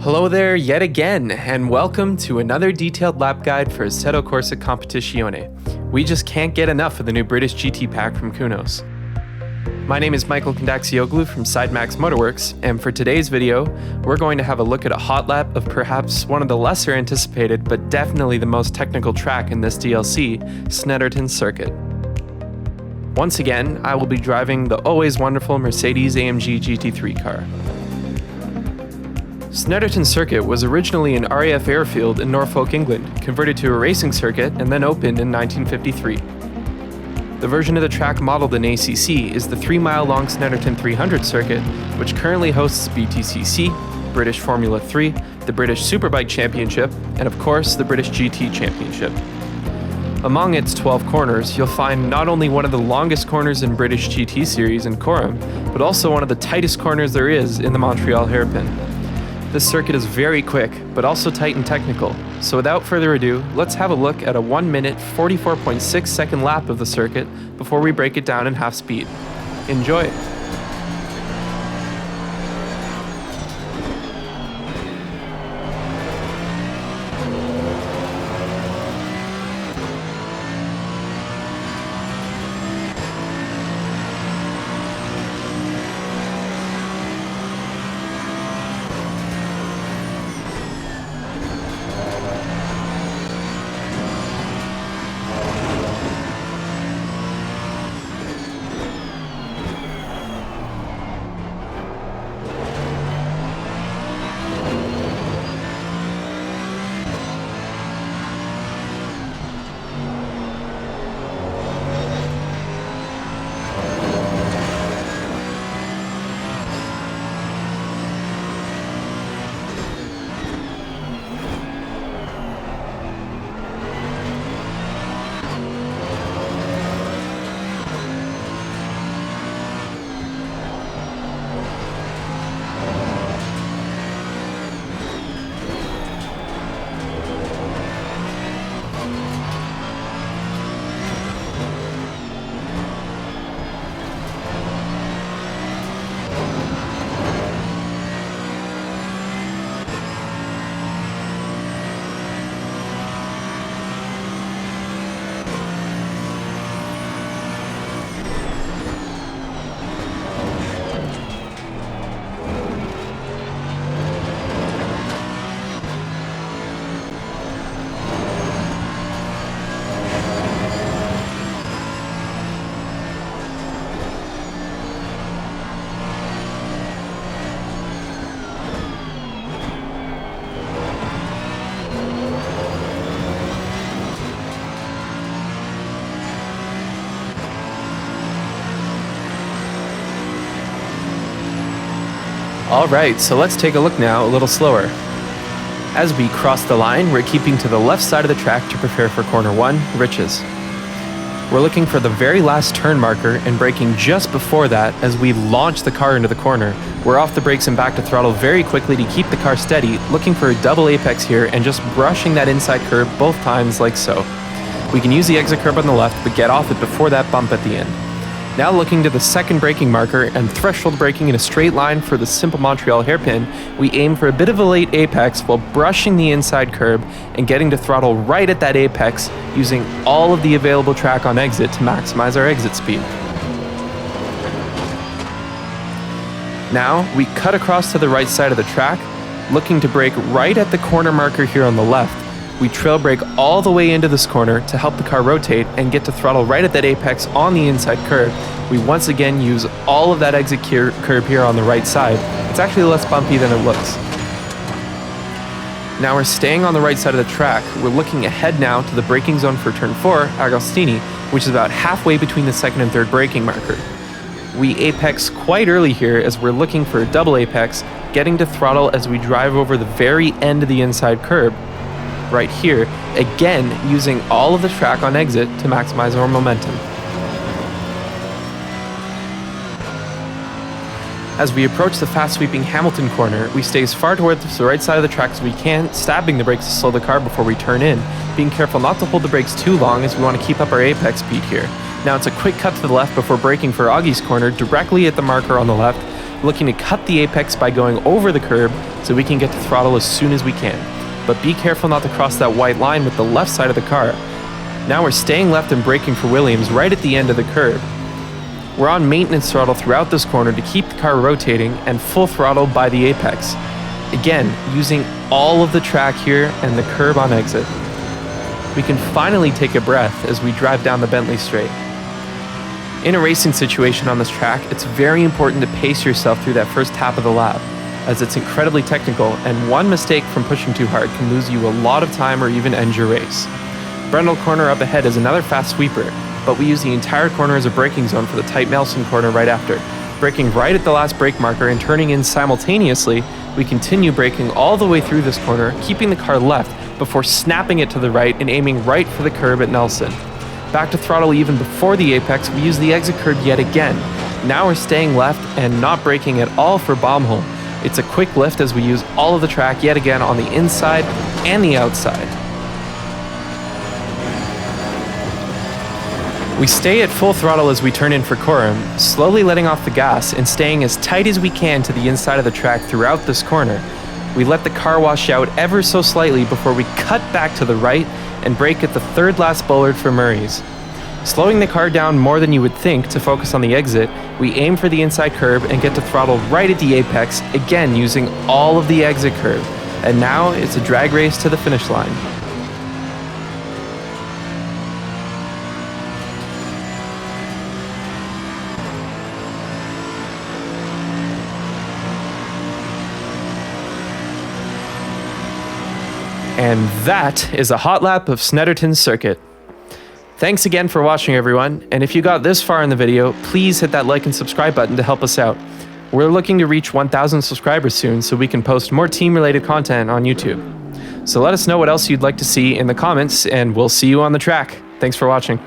Hello there yet again, and welcome to another detailed lap guide for Assetto Corsa Competizione. We just can't get enough of the new British GT pack from Kunos. My name is Michael Kundakcioglu from SideMax Motorworks, and for today's video, we're going to have a look at a hot lap of perhaps one of the lesser anticipated, but definitely the most technical track in this DLC, Snetterton Circuit. Once again, I will be driving the always wonderful Mercedes AMG GT3 car. Snetterton Circuit was originally an RAF airfield in Norfolk, England, converted to a racing circuit and then opened in 1953. The version of the track modeled in ACC is the 3-mile-long Snetterton 300 circuit, which currently hosts BTCC, British Formula 3, the British Superbike Championship, and of course the British GT Championship. Among its 12 corners, you'll find not only one of the longest corners in British GT series in Coram, but also one of the tightest corners there is in the Montreal hairpin. This circuit is very quick, but also tight and technical, so without further ado, let's have a look at a 1 minute 44.6 second lap of the circuit before we break it down in half speed. Enjoy! Alright, so let's take a look now a little slower. As we cross the line, we're keeping to the left side of the track to prepare for corner 1, Riches. We're looking for the very last turn marker and braking just before that as we launch the car into the corner. We're off the brakes and back to throttle very quickly to keep the car steady, looking for a double apex here and just brushing that inside curb both times like so. We can use the exit curb on the left, but get off it before that bump at the end. Now looking to the second braking marker and threshold braking in a straight line for the simple Montreal hairpin, we aim for a bit of a late apex while brushing the inside curb and getting to throttle right at that apex using all of the available track on exit to maximize our exit speed. Now we cut across to the right side of the track, looking to brake right at the corner marker here on the left. We trail brake all the way into this corner to help the car rotate and get to throttle right at that apex on the inside curb. We once again use all of that exit curb here on the right side. It's actually less bumpy than it looks. Now we're staying on the right side of the track. We're looking ahead now to the braking zone for turn 4, Agostini, which is about halfway between the second and third braking marker. We apex quite early here as we're looking for a double apex, getting to throttle as we drive over the very end of the inside curb. Right here, again using all of the track on exit to maximize our momentum. As we approach the fast-sweeping Hamilton corner, we stay as far towards the right side of the track as we can, stabbing the brakes to slow the car before we turn in, being careful not to hold the brakes too long as we want to keep up our apex speed here. Now it's a quick cut to the left before braking for Augie's corner directly at the marker on the left. looking to cut the apex by going over the curb so we can get to throttle as soon as we can. But be careful not to cross that white line with the left side of the car. Now we're staying left and braking for Williams right at the end of the curb. We're on maintenance throttle throughout this corner to keep the car rotating and full throttle by the apex. Again, using all of the track here and the curb on exit. We can finally take a breath as we drive down the Bentley straight. In a racing situation on this track, it's very important to pace yourself through that first half of the lap, as it's incredibly technical, and one mistake from pushing too hard can lose you a lot of time or even end your race. Brendel corner up ahead is another fast sweeper, but we use the entire corner as a braking zone for the tight Nelson corner right after. Braking right at the last brake marker and turning in simultaneously, we continue braking all the way through this corner, keeping the car left before snapping it to the right and aiming right for the curb at Nelson. Back to throttle even before the apex, we use the exit curb yet again. Now we're staying left and not braking at all for Baumholm. It's a quick lift as we use all of the track yet again on the inside and the outside. We stay at full throttle as we turn in for Coram, slowly letting off the gas and staying as tight as we can to the inside of the track throughout this corner. We let the car wash out ever so slightly before we cut back to the right and brake at the third last bollard for Murray's. Slowing the car down more than you would think to focus on the exit, we aim for the inside curb and get to throttle right at the apex, again using all of the exit curb. And now it's a drag race to the finish line. And that is a hot lap of Snetterton Circuit. Thanks again for watching, everyone, and if you got this far in the video, please hit that like and subscribe button to help us out. We're looking to reach 1,000 subscribers soon so we can post more team-related content on YouTube. So let us know what else you'd like to see in the comments, and we'll see you on the track. Thanks for watching.